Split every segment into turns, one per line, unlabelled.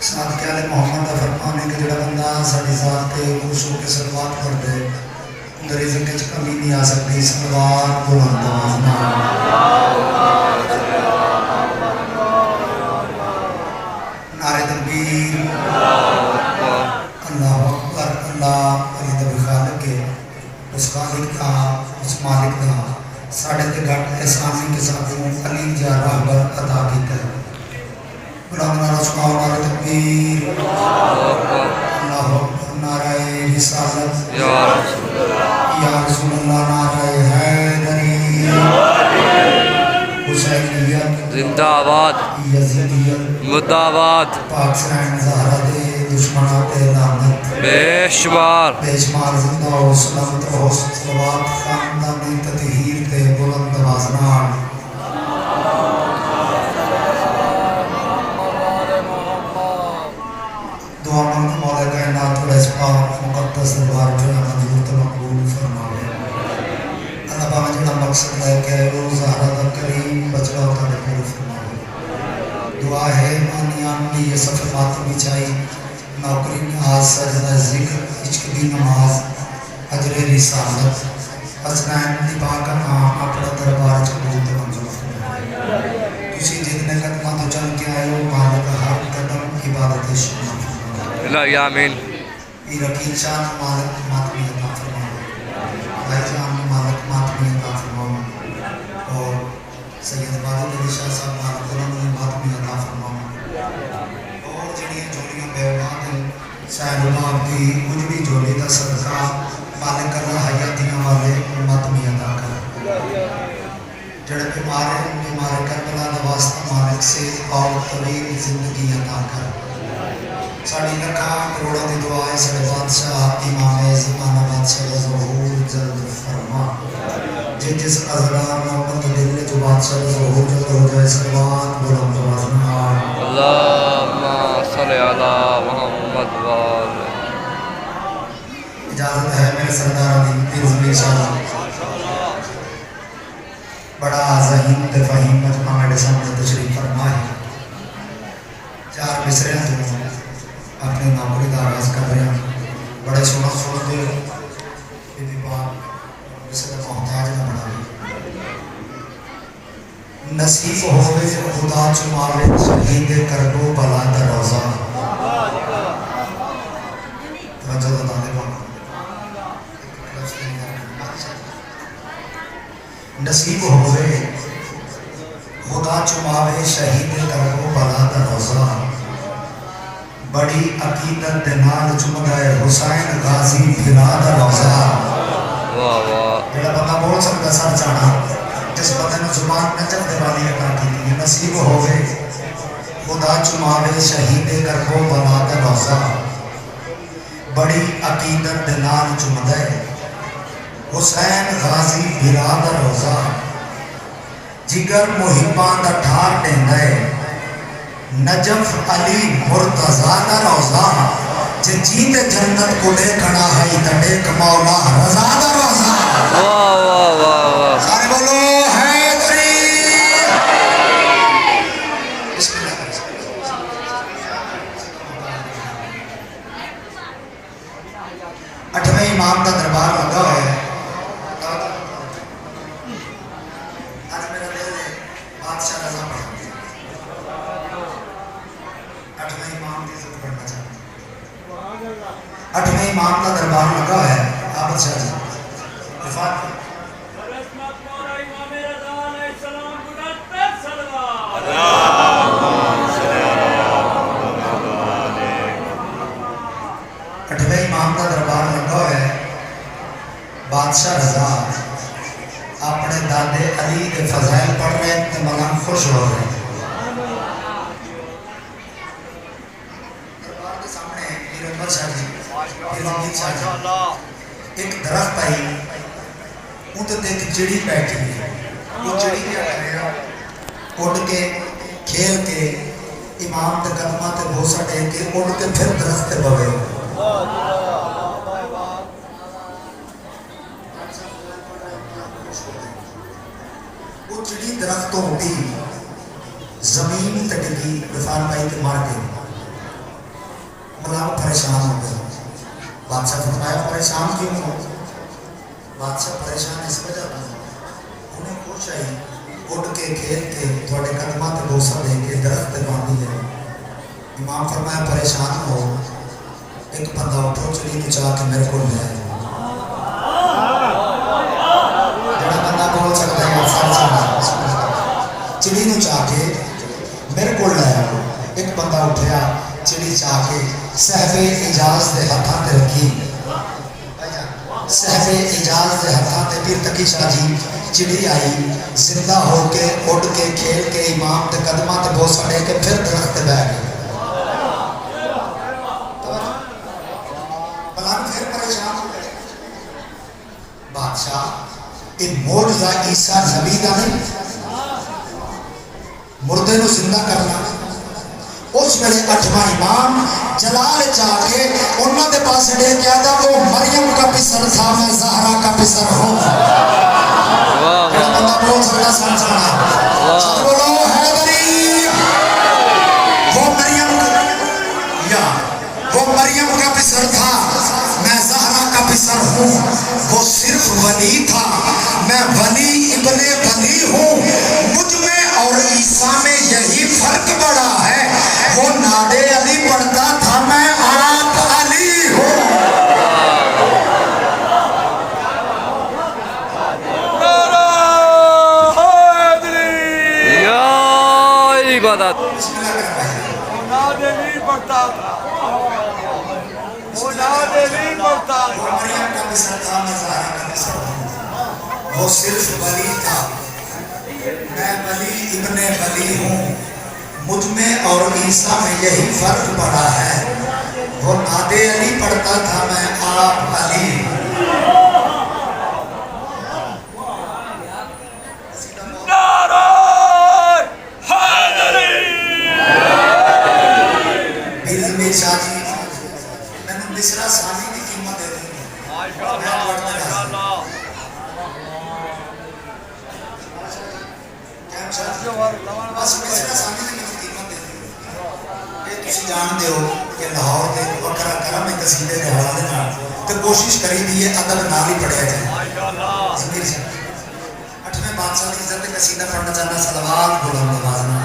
सादके आले मोहम्मद का फरमान है कि जो बंदा साड़ी जात से खुश होकर सलवात कर दे उधर रिज़्क़ च कमी नहीं आ सकती। सलवात बुलंद आवाज़ नाल नारे तकबीर अल्लाह अकबर। अल्लाह अली दा खालिक है, उस खालिक का उस मालिक का साढ़े ते घट एहसानी के साथ अली जा रहबर अता किया। बुलंद नारा सुनाओ, नारे तकबीर अल्लाह अकबर। नारे रिसालत या रसूलल्लाह, नारे हैदरी हुसैनियत
जिंदाबाद
यजीदियत
मुर्दाबाद
पाक सरैन ज़हरा दे दुश्मनों पे लानत
बेशुमार
बेशुमार जिंदा हो सलामत रहो। सलवात खानदानी ततहीर ते बुलंद आवाज़ नाल दुआ मंग मौला कायनात वाले इस पाक मुकद्दस दरबार जो है मंजूर तो मकबूल फरमावे। अल्लाह पाक जिहड़ा मकसद लेके आए वो ज़हरा दा करीम बचड़ा तुहाडे पूरे फरमावे। दुआ है मानियान दी ये सफ़र मातम बिछाई नौकरी न्याज सजदा जिक्र इश्क दी नमाज अजरे रिसालत हसनैन दी पाक नाम अपना दरबार च कबूल ते मंजूर फरमावे। तुसी जितने कदमां तो चल के आए हो मालिक हर कदम इबादत शुमार
आमीन।
ये रकील शाह मालिक मातमी अता फरमावे, भाईजान मालिक मातमी अता फरमावे और सैयद बादल अली शाह साहब मालिक उन्होंने मातमी अता फरमावे और जिहड़ियां जोड़ियां बेऔलाद हैं साहिबाब दी उजड़ी जोड़ी का सदका मालिक अल्लाह हयातियां वाले मातमी अता कर। जड़े बीमार हैं बीमार करबला दा वास्ता मालिक से और तवील जिंदगी अता कर। साड़ी लखा करोड़ों की दुआ है साढ़े बादशाह इमाम ज़माना बादशाह ज़हूर जल्द फरमा जिस अज़रार मोहम्मद दिल जो बादशाह ज़हूर जल्द हो जाए। सलवात बुलंद आवाज़ नाल
अल्लाहुम्मा सल्लि अला मुहम्मद व आले।
इजाज़त है मेरे सरदार दी तिरज़मी शाह बड़ा ज़हीन ते फ़हीम मजमा मेरे सामने तशरीफ़ फरमा है। चार मिसरे तो अपनी नौकरी का आगाज़ कर रहे हैं। बड़े सोच सोचते हो किसी का मोहताज ना बना नसीब होवे खुदा चुमावे शहीद करबो भला दा रोज़ा। नसीब होवे खुदा चुमावे शहीद करबो भला दा रोज़ा। बड़ी अकीदत दे नाल चुमदा है हुसैन गाजी फिरा दा रोज़ा।
वाह वाह
जेड़ा बंदा बोल सकदा सर चाणा जिस बंदे ने जुबान नजर दे वाली अता की नसीब होवे खुदा चुमावे शहीद करबो भला दा रोज़ा। बड़ी अकीदत दे नाल चुमदा है हुसैन गाजी फिरा दा रोज़ा। जिगर मुहिबां दा ठार देंदा है नजफ अली मुर्तज़ा दा रोज़ा। जे जीते जन्नत को देखना है तड़े मौला रज़ा दा रोज़ा।
वाह वाह वाह वाह
सारे बोलो हैदरी। अठवें इमाम का दरबार लगा हुआ है। आज मेरा दिल है बादशाह रज़ा पढ़ा अठवें इमाम की इज्जत करना चाहते। अठवें इमाम का दरबार लगा है आबद शाह जी अठवें इमाम का दरबार लगा है। बादशाह रज़ा अपने दादे अली के फजाइल पढ़ रहे हैं तो मलाम खुश हो रहे हैं। एक दरख्त आई उधर एक चिड़ी बैठी है। वो चिड़ी क्या करेगा उड़ के खेल के इमाम के कदमा ते भूसा टेक के उड़ के फिर दरख्त पे बवे। वो चिड़ी दरख्त तो उठी जमीन तक की विफान पाई के मार गई। परेशान हो गए। बादशाह फरमाया परेशान क्यों हो? बादशाह परेशान इस वजह तो उन्हें कुछ आई उड़ के खेल के थोड़े कदमां ते बोसा दे के दरख्त ते बांधी है। इमाम फरमाया परेशान हो, एक बंदा उठो चिड़ी को चाह के मेरे को ले आए। जड़ा बंदा बोल सकता है चिड़ी को चाह के मेरे को ले आए। एक बंदा उठया चिड़ी चाह के सहबे इजाज के हाथों ते रखी। सहबे इजाज के हाथों ते पीर तकी शाह जी चिड़ी आई जिंदा होके उड़ के खेल के इमाम के कदमां ते बोसा दे के फिर दरख्त पे बैठ गए। फिर परेशान हो गए। बादशाह ये मौजूदा ईसा नबी का नहीं, मुर्दे को जिंदा करना। उस वेले अठवां इमाम जलाल जाके उन्होंने पास डे क्या था, वो मरियम का पिसर था, मैं ज़हरा का पिसर हूँ। बंदा बोल सकता समझना बोलो हैदरी। वो मरियम का पिसर था, मैं ज़हरा का पिसर हूँ। वो सिर्फ वली था, मैं वली इब्ने वली हूँ। मुझ में और ईसा में यही फर्क बड़ा है। वो नादे अली पढ़ता था, मैं आप अली हूँ।
इबादत
नादे नहीं पढ़ता था, वो नादे नहीं पढ़ता था।
मरियम का पिसर था, मैं ज़हरा का पिसर हूँ। वो सिर्फ वली था, मैं वली इब्ने वली हूँ। मुझ में और ईसा में यही फर्क पड़ा है। वो नादे अली पढ़ता था, मैं आप अली। मैंने मिसरा सानी की कीमत दे दी। बस मिसरा सानी की कीमत दे दी। जानते हो कि लाहौर के वखरा करम है कसीदे के हवाले नाल तो कोशिश करी दी है अदब नाल ही पढ़िया जाए। अठवें बादशाह की इज्जत कसीदा पढ़ना चाहना सलवात बोलो नमाज में।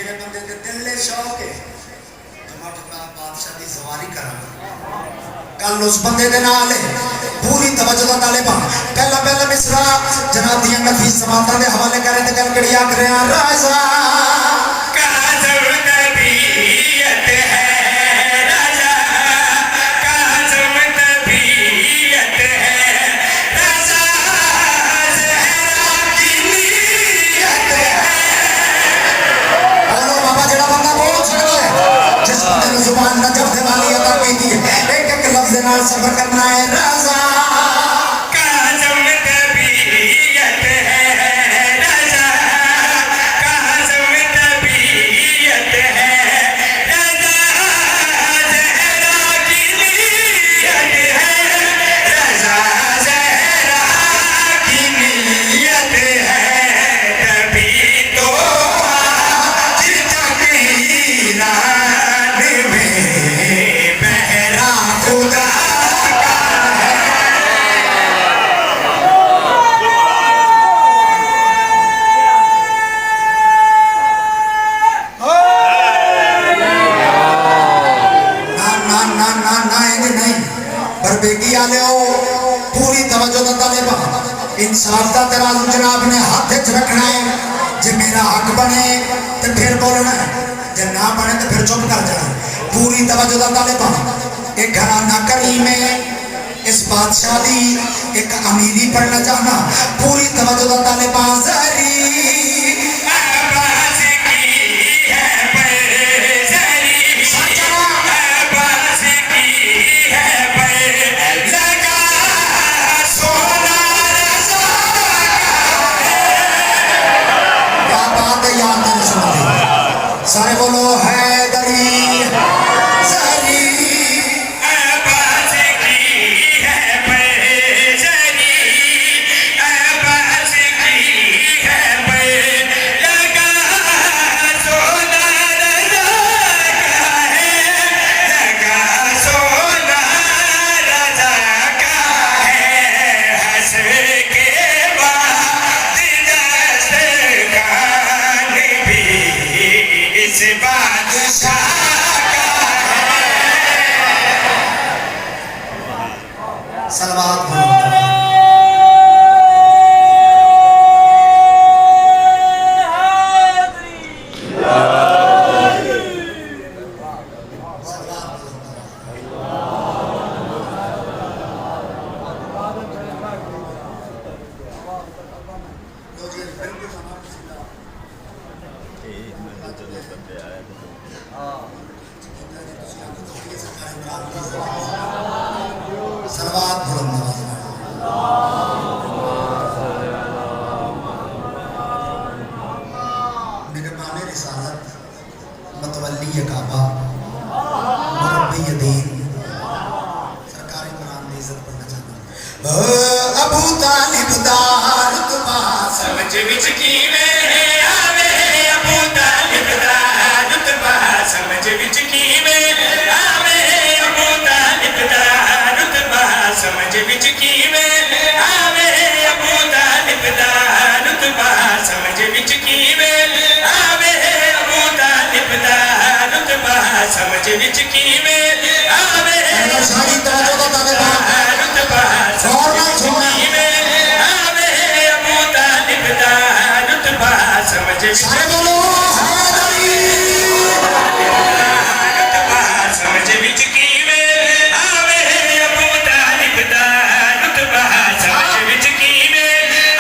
मेरे बंदे के दिल ले शौक है जमा बादशाह की सवारी करा कल उस बंदे दे नाल पूरी तवज्जो दा तालिबा पहला पहला मिसरा जनाब दी नफीस समातां दे हवाले करे ते गल कड़ी आख रहा राजा
काज़म तबीयत है राजा काज़म तबीयत है राजा ज़हरा की नीयत है
बोलो बाबा जेड़ा बंदा बोल सकदा है जिस बंदे नु जुबान नजफ दे वाली अता कीती है एक एक लफ्ज दे नाल सफर करना है राजा
काज़म तबीयत है राजा काज़म तबीयत है राजा ज़हरा की नीयत है राजा ज़हरा की नीयत है तभी तो आज तक ईरान में पहरा खुदा
ना ना ना ना ना इंज नहीं पर बेटी आले हो पूरी तवज्जो दा तालिबा इंसाफ दा तराजू जनाब ने हाथ च रखना है जे मेरा हक बने ते फिर बोलना है जे ना बने ते फिर चुप कर जाना पूरी तवज्जो दा तालिबा एक घराना करीम में इस बादशाह दी एक अमीरी पढ़ना चाहना पूरी तवज्जो दा तालिबा जरी
आवाज़ की है परज़री आवाज़ की है पर लगा सोना रज़ा
क्या बात है यार तेरे सुनते सारे बोलो हैदरी जरी
आवाज़ की है परज़री आवाज़ की है पर लगा सोना रज़ा का है लगा सोना रज़ा का है हंस के बाद दस्तरखान भी इस बादशाह का
सलवात बोलो सलवात बोलो मेरे माने रिसालत मतवल्ली काबा मुरब्बी दीन सरकारी कुरान की इज्जत करना चाहता अबू तालिब दा रुतबा
समझ विच कीवें आवे अबू तालिब दा रुतबा समझ विच कीवें आवे अबू तालिब दा रुतबा समझ विच कीवें आवे अबू तालिब दा रुतबा समझ विच कीवें आवे अबू तालिब दा रुतबा समझ विच कीवें आवे
अगर सारी तवज्जो दा तालिबा
रुतबा
गौर नाल सुनना
समझ
सारे बोलो हैदरी
समझ विच कीवें आवे अबू तालिब दा रुतबा समझ विच कीवें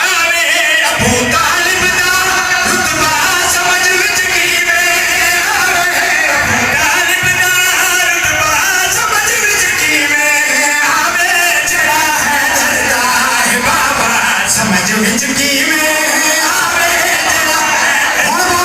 आवे अबू तालिब दा रुतबा समझ विच कीवें आवे अबू तालिब दा रुतबा समझ विच कीवें आवे जड़ा है जड़ा है बाबा समझ विच कीवें आवे जड़ा है
बोलो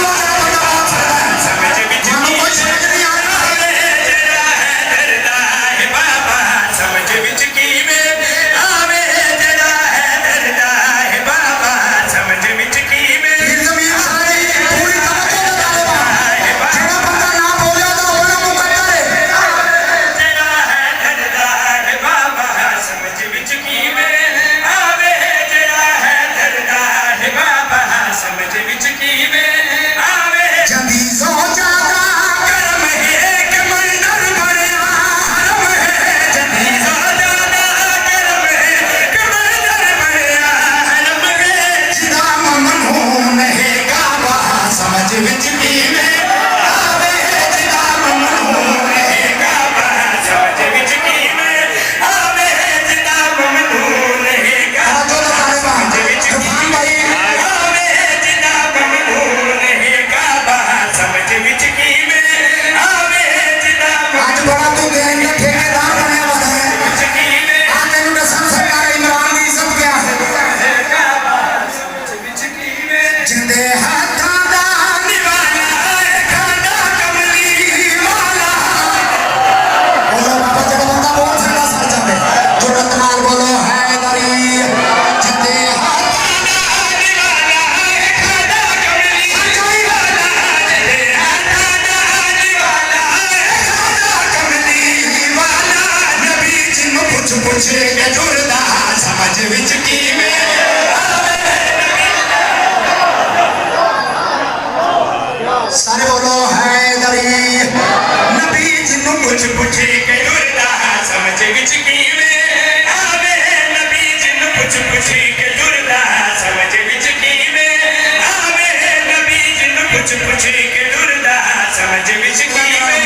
पुछ के डुरदा समझ विच कीवे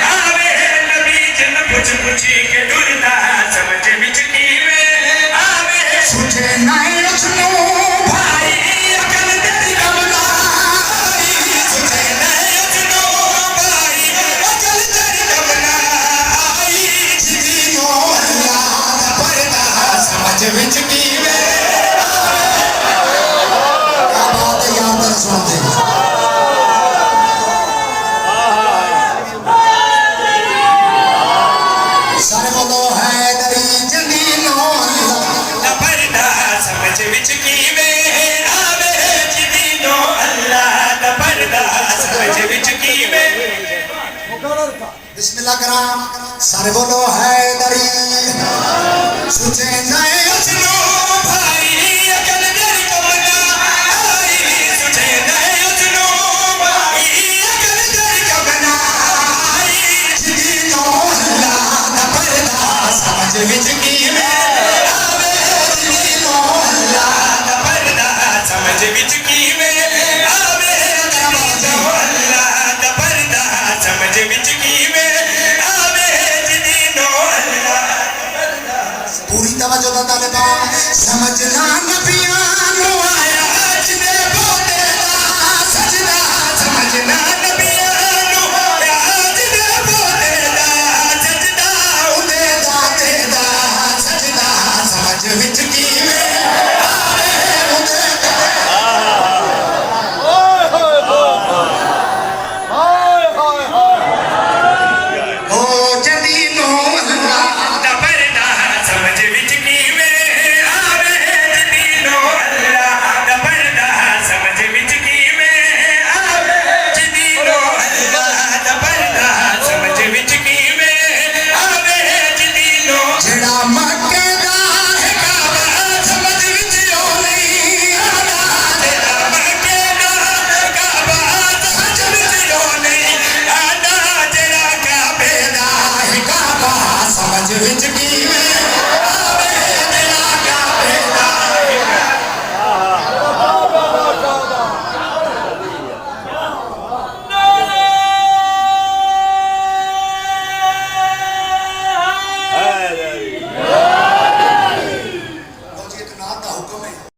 आवे नबी जन पुछ के डुरदा समझ विच कीवे आवे
सुझे नहीं उसनो
भाई अकल तेरी कमलाई सुझे नहीं उसनो भाई अकल तेरी कमलाई
जीनो अल्लाह पर्दा समझ विच कीवे क्या बात है याद सुनते सारे बोलो हैदरी जदीनो अल्लाह
पर्दा समझ विच कीवे आवे जीनो अल्लाह दा पर्दा समझ विच कीवे
बिस्मिल्लाह कराम सारे बोलो हैदरी सुझे नहीं